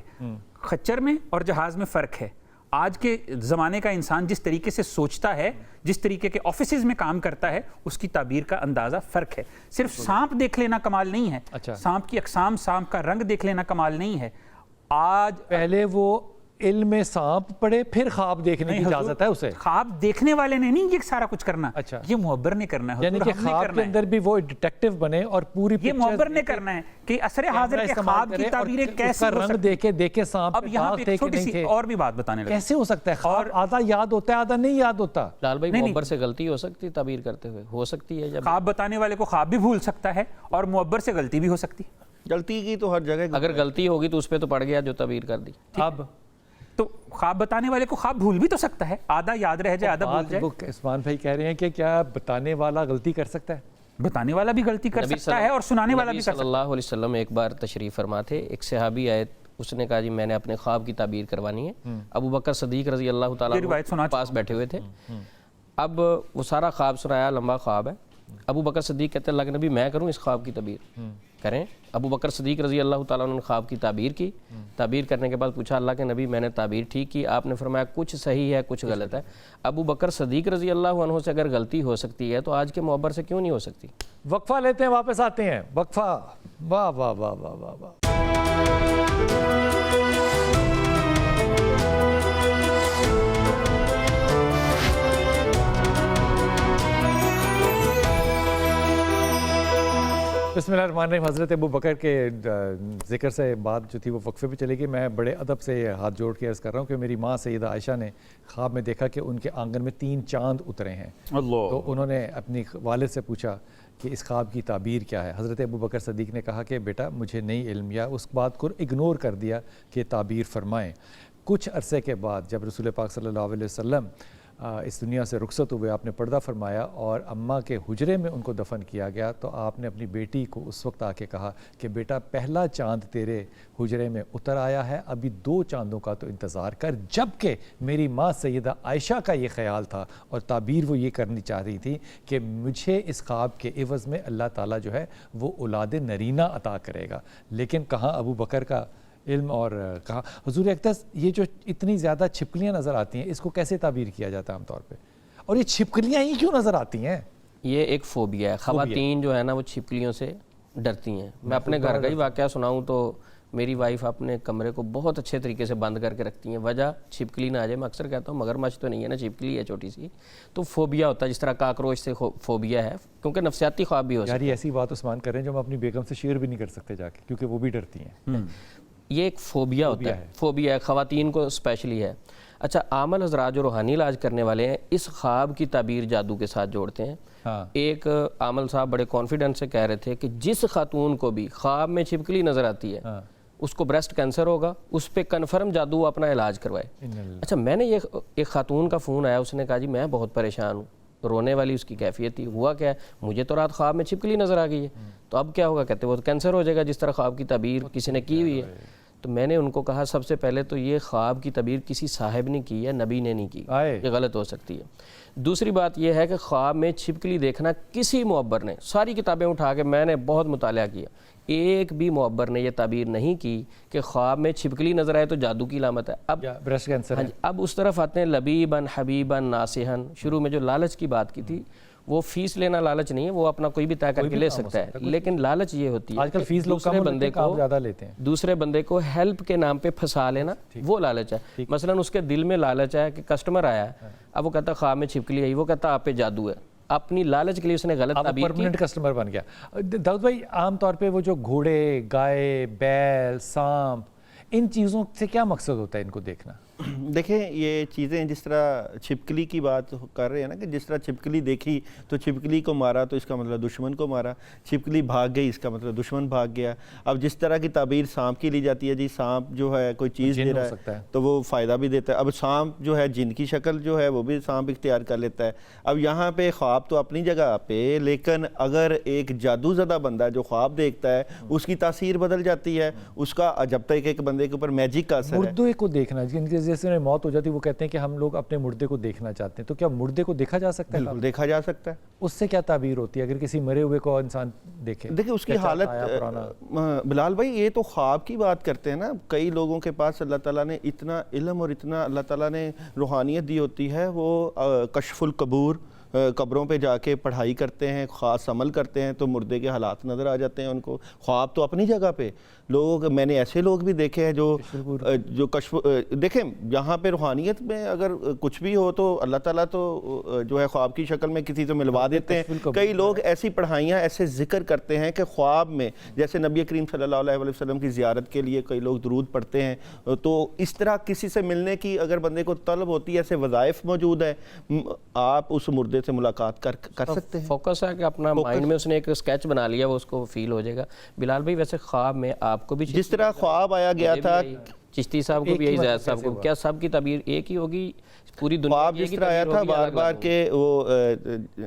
خچر میں اور جہاز میں فرق ہے. آج کے زمانے کا انسان جس طریقے سے سوچتا ہے, جس طریقے کے آفیسز میں کام کرتا ہے, اس کی تعبیر کا اندازہ فرق ہے. صرف سانپ دیکھ لینا کمال نہیں ہے, سانپ کی اقسام, سانپ کا رنگ دیکھ لینا کمال نہیں ہے. آج پہلے وہ علم سانپ پڑھے پھر خواب دیکھنے کی اجازت ہے اسے. خواب دیکھنے والے نے نہیں یہ سارا کچھ کرنا, یہ معبر نے کرنا ہے. یعنی کہ خواب کے اندر بھی وہ ڈیٹیکٹیو بنے اور پوری یہ معبر نے کرنا ہے کہ عصر حاضر کے خواب کی تعبیریں کیسے ہو رنگ دیکھے سانپ. اب یہاں پہ ایک چھوٹی سی اور بھی بات بتانے لگا. کیسے ہو سکتا ہے خواب آدھا یاد ہوتا ہے آدھا نہیں یاد ہوتا؟ لال بھائی معبر سے غلطی ہو سکتی تعبیر کرتے ہوئے, ہو سکتی ہے. خواب بتانے والے کو خواب بھی بھول سکتا ہے اور معبر سے غلطی بھی ہو سکتی. غلطی کی تو ہر جگہ, اگر غلطی ہوگی تو اس پہ تو پڑ گیا جو تعبیر کر دی. اب تو خواب بتانے والے کو خواب بھول بھی تو سکتا ہے, آدھا یاد رہ جائے, آدھا بھول جائے. عثمان بھائی کہہ رہے ہیں کہ کیا بتانے والا غلطی کر سکتا ہے؟ بتانے والا بھی غلطی کر سکتا ہے اور سنانے والا بھی کر سکتا ہے. صلی اللہ علیہ وسلم ایک بار تشریف فرما تھے, ایک صحابی آئے, اس نے کہا جی میں نے اپنے خواب کی تعبیر کروانی ہے. ابو بکر صدیق رضی اللہ تعالیٰ پاس بیٹھے ہوئے تھے. اب وہ سارا خواب سنایا, لمبا خواب ہے. ابو بکر صدیق کہتے ہیں اللہ کے نبی میں کروں اس خواب کی تعبیر؟ کریں. ابو بکر صدیق رضی اللہ تعالیٰ نے خواب کی تعبیر کی. تعبیر کرنے کے بعد پوچھا اللہ کے نبی میں نے تعبیر ٹھیک کی, آپ نے فرمایا کچھ صحیح ہے کچھ غلط ہے. ابو بکر صدیق رضی اللہ عنہ سے اگر غلطی ہو سکتی ہے تو آج کے معبر سے کیوں نہیں ہو سکتی؟ وقفہ لیتے ہیں, واپس آتے ہیں. وقفہ. واہ واہ واہ واہ واہ واہ. بسم اللہ الرحمن الرحیم. حضرت ابو بکر کے ذکر سے بات جو تھی وہ وقفے پہ چلے گی. میں بڑے ادب سے ہاتھ جوڑ کے عرض کر رہا ہوں کہ میری ماں سیدہ عائشہ نے خواب میں دیکھا کہ ان کے آنگن میں 3 چاند اترے ہیں. تو انہوں نے اپنی والد سے پوچھا کہ اس خواب کی تعبیر کیا ہے. حضرت ابو بکر صدیق نے کہا کہ بیٹا مجھے نہیں علم, یا اس بات کو اگنور کر دیا کہ تعبیر فرمائیں. کچھ عرصے کے بعد جب رسول پاک صلی اللہ علیہ وسلم اس دنیا سے رخصت ہوئے, آپ نے پردہ فرمایا اور اماں کے حجرے میں ان کو دفن کیا گیا, تو آپ نے اپنی بیٹی کو اس وقت آ کے کہا کہ بیٹا پہلا چاند تیرے حجرے میں اتر آیا ہے, ابھی 2 چاندوں کا تو انتظار کر. جبکہ میری ماں سیدہ عائشہ کا یہ خیال تھا اور تعبیر وہ یہ کرنی چاہ رہی تھی کہ مجھے اس خواب کے عوض میں اللہ تعالیٰ جو ہے وہ اولاد نرینہ عطا کرے گا. لیکن کہاں ابو بکر کا علم اور کہا حضور اقدس یہ جو اتنی زیادہ چھپکلیاں نظر آتی ہیں اس کو کیسے تعبیر کیا جاتا ہے عام طور پہ, اور یہ چھپکلیاں ہی کیوں نظر آتی ہیں؟ یہ ایک فوبیا ہے. خواتین جو ہے نا وہ چھپکلیوں سے ڈرتی ہیں. میں اپنے گھر کا ہی واقعہ سناؤں تو میری وائف اپنے کمرے کو بہت اچھے طریقے سے بند کر کے رکھتی ہیں. وجہ چھپکلی نہ آ جائے. میں اکثر کہتا ہوں مگرمچھ تو نہیں ہے نا, چھپکلی ہے چھوٹی سی. تو فوبیا ہوتا ہے جس طرح کاکروچ سے فوبیا ہے, کیونکہ نفسیاتی خواب بھی ہو سکتا ہے. یار ایسی بات عثمان کریں جو ہم اپنی بیگم سے شیئر بھی نہیں کر سکتے جا کے, کیونکہ وہ بھی ڈرتی ہیں. یہ ایک فوبیا ہوتا ہے, فوبیا ہے خواتین کو اسپیشلی ہے. اچھا عامل حضرات جو روحانی علاج کرنے والے ہیں اس خواب کی تعبیر جادو کے ساتھ جوڑتے ہیں. ایک عامل صاحب بڑے کانفیڈنس سے کہہ رہے تھے کہ جس خاتون کو بھی خواب میں چھپکلی نظر آتی ہے اس کو بریسٹ کینسر ہوگا, اس پہ کنفرم جادو اپنا علاج کروائے. اچھا میں نے یہ ایک خاتون کا فون آیا, اس نے کہا جی میں بہت پریشان ہوں, رونے والی اس کی کیفیت تھی, ہوا کیا ہے مجھے تو رات خواب میں چھپکلی نظر آ گئی ہے, تو اب کیا ہوگا, کہتے وہ تو کینسر ہو جائے گا جس طرح خواب کی تعبیر کسی نے کی ہوئی ہے. تو میں نے ان کو کہا سب سے پہلے تو یہ خواب کی تعبیر کسی صاحب نے کی ہے, نبی نے نہیں کی, یہ غلط ہو سکتی ہے. دوسری بات یہ ہے کہ خواب میں چھپکلی دیکھنا کسی معبر نے, ساری کتابیں اٹھا کے میں نے بہت مطالعہ کیا, ایک بھی معبر نے یہ تعبیر نہیں کی کہ خواب میں چھپکلی نظر آئے تو جادو کی علامت ہے. اب بریسٹ کینسر, اب اس طرف آتے ہیں لبیباً حبیباً ناصحاً. شروع میں جو لالچ کی بات کی تھی وہ فیس لینا لالچ نہیں ہے, وہ اپنا کوئی بھی طے کر کے لے سکتا ہے, لیکن لالچ یہ ہوتی ہے آج کل فیس لوگ دوسرے بندے کو زیادہ لیتے ہیں, دوسرے بندے کو ہیلپ کے نام پہ پھنسا لینا, وہ لالچ ہے. مثلا اس کے دل میں لالچ ہے کہ کسٹمر آیا ہے, اب وہ کہتا خواب میں چھپکلی آئی, وہ کہتا آپ پہ جادو ہے, اپنی لالچ کے لیے اس نے غلط تعبیر کی, پرماننٹ کسٹمر بن گیا. داؤد بھائی عام طور پہ وہ جو گھوڑے, گائے, بیل, سانپ, ان چیزوں سے کیا مقصد ہوتا ہے ان کو دیکھنا؟ دیکھیں یہ چیزیں جس طرح چھپکلی کی بات کر رہے ہیں نا کہ جس طرح چھپکلی دیکھی تو چھپکلی کو مارا تو اس کا مطلب دشمن کو مارا, چھپکلی بھاگ گئی اس کا مطلب دشمن بھاگ گیا. اب جس طرح کی تعبیر سانپ کی لی جاتی ہے, جی سانپ جو ہے کوئی چیز دے رہا ہے تو وہ فائدہ بھی دیتا ہے. اب سانپ جو ہے جن کی شکل جو ہے وہ بھی سانپ اختیار کر لیتا ہے. اب یہاں پہ خواب تو اپنی جگہ پہ, لیکن اگر ایک جادو زدہ بندہ جو خواب دیکھتا ہے اس کی تاثیر بدل جاتی ہے, اس کا جب تک ایک بندے کے اوپر میجک کا اثر ہے. مردے کو دیکھنا, جن کے جیسے موت ہو جاتی, وہ کہتے ہیں کہ ہم لوگ اپنے مردے کو دیکھنا چاہتے ہیں, تو کیا مردے کو دیکھا جا سکتا ہے؟ بالکل دیکھا جا سکتا ہے. اس سے کیا تعبیر ہوتی ہے اگر کسی مرے ہوئے کو انسان دیکھے؟ دیکھیں اس کی حالت, بلال بھائی یہ تو خواب کی بات کرتے ہیں نا, کئی لوگوں کے پاس اللہ تعالیٰ نے اتنا علم اور اتنا اللہ تعالیٰ نے روحانیت دی ہوتی ہے, وہ کشف القبور قبروں پہ جا کے پڑھائی کرتے ہیں, خاص عمل کرتے ہیں, تو مردے کے حالات نظر آ جاتے ہیں ان کو. خواب تو اپنی جگہ پہ لوگ, میں نے ایسے لوگ بھی دیکھے ہیں جو کشف, دیکھیں یہاں پہ روحانیت میں اگر کچھ بھی ہو تو اللہ تعالیٰ تو جو ہے خواب کی شکل میں کسی سے ملوا دیتے ہیں. کئی لوگ ایسی پڑھائیاں ایسے ذکر کرتے ہیں کہ خواب میں, جیسے نبی کریم صلی اللہ علیہ وسلم کی زیارت کے لیے کئی لوگ درود پڑھتے ہیں, تو اس طرح کسی سے ملنے کی اگر بندے کو طلب ہوتی ہے, ایسے وظائف موجود ہے, آپ اس مردے سے ملاقات کر سکتے ہیں. فوکس ہے کہ اپنا مائنڈ میں اس نے ایک سکیچ بنا لیا, وہ اس کو فیل ہو جائے گا. بلال بھائی ویسے خواب میں آپ کو بھی جس طرح خواب آیا گیا تھا, چشتی صاحب کو بھی یہی, زیاد صاحب کو, کیا سب کی تعبیر ایک ہی ہوگی پوری دنیا؟ خواب جس طرح آیا تھا بار بار کہ وہ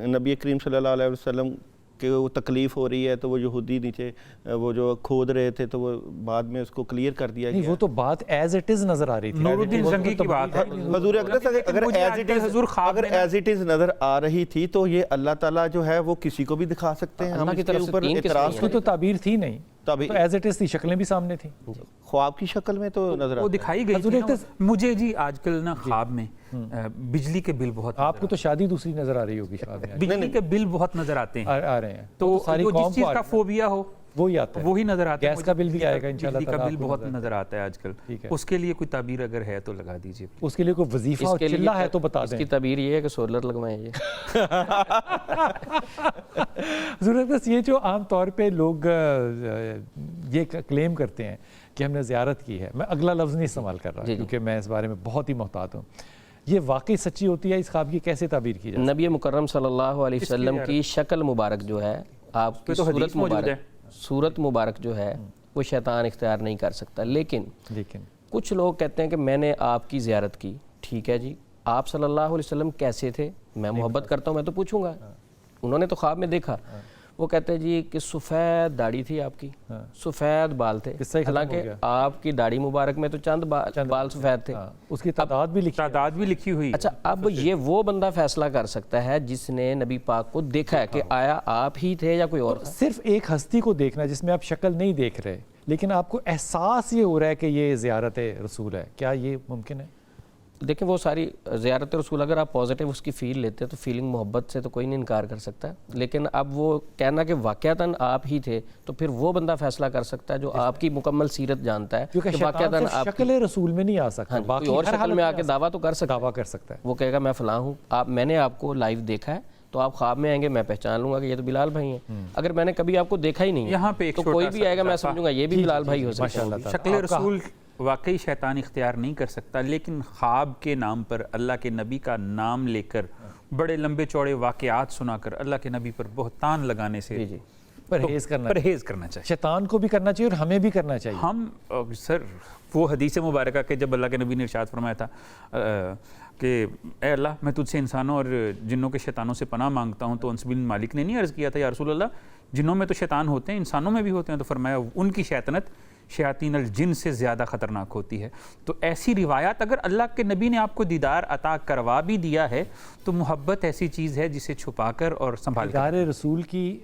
نبی کریم صلی اللہ علیہ وسلم کہ وہ تکلیف ہو رہی ہے, تو وہ یہودی نیچے وہ جو کھود رہے تھے, تو وہ بعد میں اس کو کلیئر کر دیا گیا. وہ تو بات ایز اٹ از نظر آ رہی تھی. نور الدین زنگی کی بات ہے, حضور اقدس اگر ایز اٹ از نظر آ رہی تھی تو یہ اللہ تعالیٰ جو ہے وہ کسی کو بھی دکھا سکتے ہیں. ہم اس کے اوپر اعتراض, کی تو تعبیر تھی نہیں, تو ایز اٹ از تھی, شکلیں بھی سامنے تھیں, خواب کی شکل میں تو نظر وہ دکھائی گئی. مجھے جی آج کل نا خواب میں بجلی کے بل بہت, آپ کو تو شادی دوسری نظر آ رہی ہوگی خواب میں, بجلی کے بل بہت نظر آتے ہیں, آ رہے ہیں, تو جس چیز کا فوبیا ہو وہی آتا ہے, وہی نظر آتا ہے. گیس کا بل بھی آئے گا انشاءاللہ, بجلی کا بل بہت نظر آتا ہے آج کل. اس کے لیے کوئی تعبیر اگر ہے تو لگا دیجیے. اس کے لیے کوئی وظیفہ اور چلہ ہے تو بتا دیں. اس کی تعبیر یہ ہے کہ سولر لگوائیں. ضرورت یہ جو عام طور پہ لوگ یہ کلیم کرتے ہیں کہ ہم نے زیارت کی ہے, میں اگلا لفظ نہیں استعمال کر رہا کیونکہ میں اس بارے میں بہت ہی محتاط ہوں, یہ واقعی سچی ہوتی ہے؟ اس خواب کی کیسے تعبیر کی جائے؟ نبی مکرم صلی اللہ علیہ وسلم کی شکل مبارک جو ہے, آپ کی صورت مبارک جو ہے وہ شیطان اختیار نہیں کر سکتا. لیکن کچھ لوگ کہتے ہیں کہ میں نے آپ کی زیارت کی, ٹھیک ہے جی, آپ صلی اللہ علیہ وسلم کیسے تھے؟ میں محبت کرتا ہوں, میں تو پوچھوں گا. انہوں نے تو خواب میں دیکھا, وہ کہتے ہیں جی کہ سفید داڑھی تھی آپ کی, سفید بال تھے, حالانکہ آپ کی داڑھی مبارک میں تو چند بال سفید تھے, اس کی تعداد بھی لکھی ہوئی. اچھا اب یہ وہ بندہ فیصلہ کر سکتا ہے جس نے نبی پاک کو دیکھا ہے کہ آیا آپ ہی تھے یا کوئی اور. صرف ایک ہستی کو دیکھنا جس میں آپ شکل نہیں دیکھ رہے, لیکن آپ کو احساس یہ ہو رہا ہے کہ یہ زیارت رسول ہے, کیا یہ ممکن ہے؟ دیکھیں وہ ساری زیارت رسول اگر آپ پازیٹیو اس کی فیل لیتے ہیں تو فیلنگ محبت سے تو کوئی نہیں انکار کر سکتا, لیکن اب وہ کہنا کہ واقعتاً آپ ہی تھے تو پھر وہ بندہ فیصلہ کر سکتا ہے جو آپ کی مکمل سیرت جانتا ہے کہ واقعتاً آپ شکل رسول میں نہیں آ سکتا, کوئی اور شکل میں آ کے دعویٰ تو کر سکتا ہے. وہ کہے گا میں فلاں ہوں, میں نے آپ کو لائیو دیکھا ہے, تو آپ خواب میں آئیں گے, میں پہچان لوں گا کہ یہ تو بلال بھائی ہیں. اگر میں نے کبھی آپ کو دیکھا ہی نہیں یہاں پہ تو کوئی بھی آئے گا, میں سمجھوں گا یہ بھی بلال بھائی ہو سکتا ہے. شکل رسول واقعی شیطان اختیار نہیں کر سکتا، لیکن خواب کے نام پر اللہ کے نبی کا نام لے کر بڑے لمبے چوڑے واقعات سنا کر اللہ کے نبی پر بہتان لگانے سے پرہیز کرنا چاہیے. شیطان کو بھی کرنا چاہیے اور ہمیں بھی کرنا چاہیے. ہم سر وہ حدیث مبارکہ کہ جب اللہ کے نبی نے ارشاد فرمایا تھا کہ اے اللہ میں تجھ سے انسانوں اور جنوں کے شیطانوں سے پناہ مانگتا ہوں، تو انس بن مالک نے نہیں عرض کیا تھا یا رسول اللہ جنوں میں تو شیطان ہوتے ہیں انسانوں میں بھی ہوتے ہیں، تو فرمایا ان کی شیطنت شیاطین الجن سے زیادہ خطرناک ہوتی ہے. تو ایسی روایات اگر اللہ کے نبی نے آپ کو دیدار عطا کروا بھی دیا ہے تو محبت ایسی چیز ہے جسے چھپا کر اور سنبھال کر. دیدار رسول کی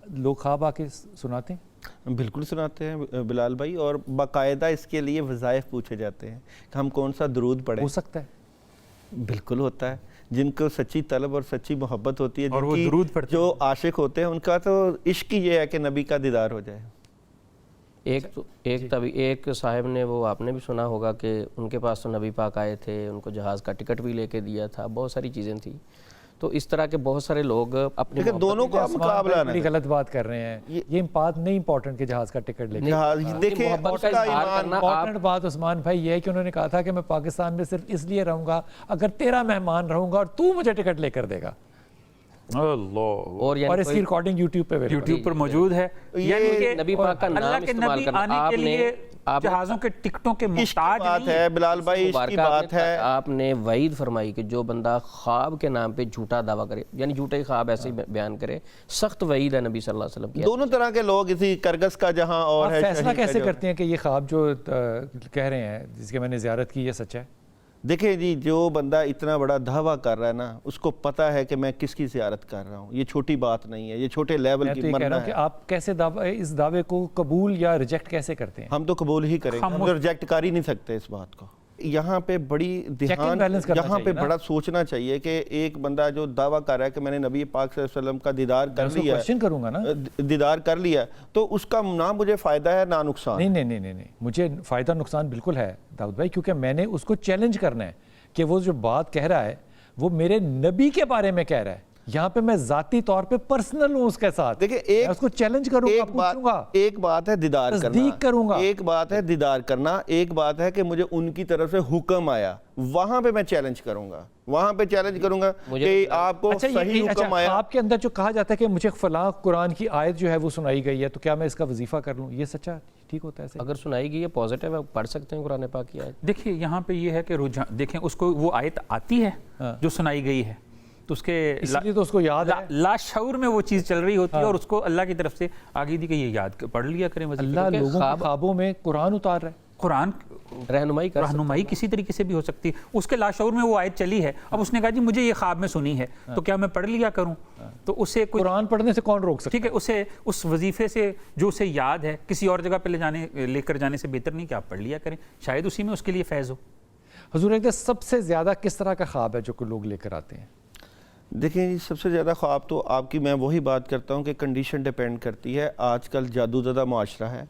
لوگ خواب آ کے سناتے ہیں؟ بالکل سناتے ہیں بلال بھائی، اور باقاعدہ اس کے لیے وظائف پوچھے جاتے ہیں کہ ہم کون سا درود پڑھیں. ہو سکتا ہے؟ بالکل ہوتا ہے. جن کو سچی طلب اور سچی محبت ہوتی ہے، اور وہ درود پڑھتے جو عاشق ہوتے ہیں، ان کا تو عشق ہی یہ ہے کہ نبی کا دیدار ہو جائے. ایک صاحب نے، وہ آپ نے بھی سنا ہوگا کہ ان کے پاس تو نبی پاک آئے تھے، ان کو جہاز کا ٹکٹ بھی لے کے دیا تھا، بہت ساری چیزیں تھیں. تو اس طرح کے بہت سارے لوگ اپنے دونوں کا مقابلہ نہ بڑی غلط بات کر رہے ہیں. یہ بات نہیں امپورٹنٹ کہ جہاز کا ٹکٹ لے کے. دیکھیں امپورٹنٹ بات عثمان بھائی یہ ہے کہ انہوں نے کہا تھا کہ میں پاکستان میں صرف اس لیے رہوں گا اگر تیرا مہمان رہوں گا اور تو مجھے ٹکٹ لے کر دے گا. اور اس کی ریکارڈنگ یوٹیوب پر موجود ہے. یعنی کہ نبی پاک کا نام اللہ کے نبی آنے کے لیے جہازوں کے ٹکٹوں کے محتاج بات ہے بلال بھائی، اس کی بات ہے. آپ نے وعید فرمائی کہ جو بندہ خواب کے نام پہ جھوٹا دعویٰ کرے، یعنی جھوٹے خواب ایسے ہی بیان کرے، سخت وعید ہے نبی صلی اللہ علیہ وسلم کی. دونوں طرح کے لوگ اسی کرگس کا جہاں اور ہے. فیصلہ کیسے کرتے ہیں کہ یہ خواب جو کہہ رہے ہیں جس کے میں نے زیارت کی یہ سچ ہے؟ دیکھیں جی، جو بندہ اتنا بڑا دعویٰ کر رہا ہے نا، اس کو پتہ ہے کہ میں کس کی زیارت کر رہا ہوں. یہ چھوٹی بات نہیں ہے، یہ چھوٹے لیول کی مرنا ہے. کہ آپ کیسے اس دعوے کو قبول یا ریجیکٹ کیسے کرتے ہیں؟ ہم تو قبول ہی کریں گے، ہم ریجیکٹ کر ہی نہیں سکتے اس بات کو. یہاں پہ بڑی دھیان، یہاں پہ بڑا سوچنا چاہیے کہ ایک بندہ جو دعویٰ کر رہا ہے کہ میں نے نبی پاک صلی اللہ علیہ وسلم کا دیدار کر لیا ہے، دیدار کر لیا، تو اس کا نہ مجھے فائدہ ہے نہ نقصان. نہیں، مجھے فائدہ نقصان بالکل ہے داؤد بھائی، کیونکہ میں نے اس کو چیلنج کرنا ہے کہ وہ جو بات کہہ رہا ہے وہ میرے نبی کے بارے میں کہہ رہا ہے. یہاں پہ میں ذاتی طور پہ پرسنل ہوں اس کے ساتھ. دیکھیں اس کو چیلنج کروں گا، پوچھوں گا. ایک بات ہے دیدار کرنا، تصدیق کروں گا. ایک بات ہے دیدار کرنا، ایک بات ہے کہ مجھے ان کی طرف سے حکم آیا، وہاں پہ میں چیلنج کروں گا، وہاں پہ چیلنج کروں گا کہ آپ کو صحیح حکم آیا. آپ کے اندر جو کہا جاتا ہے کہ مجھے فلاں قرآن کی آیت جو ہے وہ سنائی گئی ہے تو کیا میں اس کا وظیفہ کر لوں، یہ سچا ٹھیک ہوتا ہے؟ اگر سنائی گئی ہے پازیٹیو ہے، پڑھ سکتے ہیں قرآن پاک کی آیت. دیکھیں یہاں پہ یہ ہے کہ رجحان، دیکھیں اس کو وہ آیت آتی ہے جو سنائی گئی ہے تو اس کے لیے تو اس کو یاد ہے، لا شعور میں وہ چیز چل رہی ہوتی ہے اور اس کو اللہ کی طرف سے آگے دی کہ یہ یاد پڑھ لیا کریں. اللہ لوگوں کے خوابوں میں قرآن اتار رہا ہے. قرآن رہنمائی کسی طریقے سے بھی ہو سکتی ہے. اس کے لاشعور میں وہ آیت چلی ہے، اب اس نے کہا جی مجھے یہ خواب میں سنی ہے تو کیا میں پڑھ لیا کروں؟ تو اسے قرآن پڑھنے سے کون روک سکتا ہے؟ ٹھیک ہے، اسے اس وظیفے سے جو اسے یاد ہے کسی اور جگہ پہ لے کر جانے سے بہتر نہیں کہ آپ پڑھ لیا کریں، شاید اسی میں اس کے لیے فیض ہو. حضور سب سے زیادہ کس طرح کا خواب ہے جو کہ لوگ لے کر آتے ہیں؟ دیکھیں جی، سب سے زیادہ خواب تو آپ کی، میں وہی بات کرتا ہوں کہ کنڈیشن ڈیپینڈ کرتی ہے. آج کل جادو زدہ معاشرہ ہے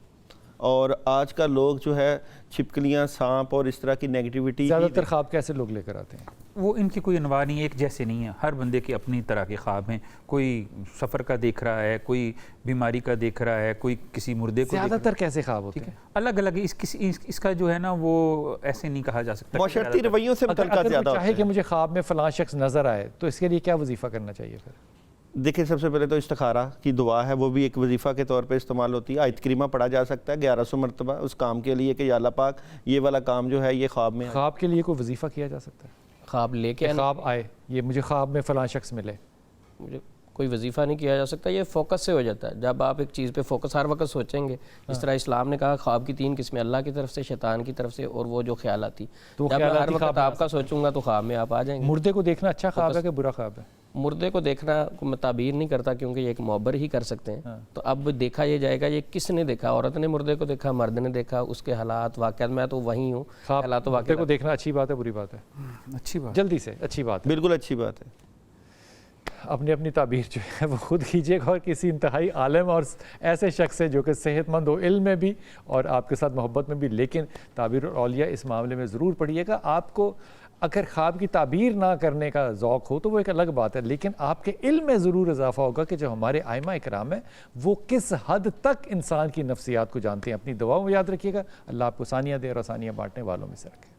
اور آج کل لوگ جو ہے چھپکلیاں، سانپ اور اس طرح کی نیگیٹیوٹی. زیادہ تر خواب کیسے لوگ لے کر آتے ہیں؟ وہ ان کی کوئی انواع نہیں، ایک جیسے نہیں ہے، ہر بندے کے اپنی طرح کے خواب ہیں. کوئی سفر کا دیکھ رہا ہے، کوئی بیماری کا دیکھ رہا ہے، کوئی کسی مردے کو. زیادہ تر کیسے خواب ہوتے ہیں؟ الگ الگ. اس کا جو ہے نا وہ ایسے نہیں کہا جا سکتا. معاشرتی رویوں سے متعلقہ زیادہ ہوتا ہے. چاہے کہ مجھے خواب میں فلاں شخص نظر آئے تو اس کے لیے کیا وظیفہ کرنا چاہیے پھر؟ دیکھیں سب سے پہلے تو استخارہ کی دعا ہے، وہ بھی ایک وظیفہ کے طور پہ استعمال ہوتی ہے. آیت کریمہ پڑھا جا سکتا ہے 1100 مرتبہ اس کام کے لیے کہ یا اللہ پاک یہ والا کام جو ہے یہ خواب میں. خواب کے لیے کوئی وظیفہ کیا جا سکتا ہے؟ خواب لے کے خواب آئے یہ مجھے خواب میں فلاں شخص ملے، مجھے کوئی وظیفہ نہیں کیا جا سکتا. یہ فوکس سے ہو جاتا ہے. جب آپ ایک چیز پہ فوکس ہر وقت سوچیں گے، جس طرح اسلام نے کہا خواب کی 3 قسمیں، اللہ کی طرف سے، شیطان کی طرف سے اور وہ جو خیالاتی. جب میں ہر وقت آپ کا سوچوں گا تو خواب میں آپ آ جائیں گے. مردے کو دیکھنا اچھا خواب ہے کہ برا خواب ہے؟ مردے کو دیکھنا کو میں تعبیر نہیں کرتا کیونکہ یہ ایک معبر ہی کر سکتے ہیں. تو اب دیکھا یہ جائے گا یہ کس نے دیکھا، عورت نے مردے کو دیکھا، مرد نے دیکھا، اس کے حالات واقعات. میں تو وہیں ہوں. حالات واقعات کو دیکھنا اچھی بات ہے بری بات ہے؟ اچھی بات، جلدی سے اچھی بات ہے، بالکل اچھی بات ہے. اپنی تعبیر جو ہے وہ خود کیجیے گا اور کسی انتہائی عالم اور ایسے شخص سے جو کہ صحت مند ہو علم میں بھی اور آپ کے ساتھ محبت میں بھی، لیکن تعبیر اولیاء اس معاملے میں ضرور پڑھیے گا. آپ کو اگر خواب کی تعبیر نہ کرنے کا ذوق ہو تو وہ ایک الگ بات ہے، لیکن آپ کے علم میں ضرور اضافہ ہوگا کہ جو ہمارے ائمہ اکرام ہیں وہ کس حد تک انسان کی نفسیات کو جانتے ہیں۔ اپنی دعاؤں میں یاد رکھیے گا، اللہ آپ کو آسانیاں دے اور آسانیاں بانٹنے والوں میں سے رکھے۔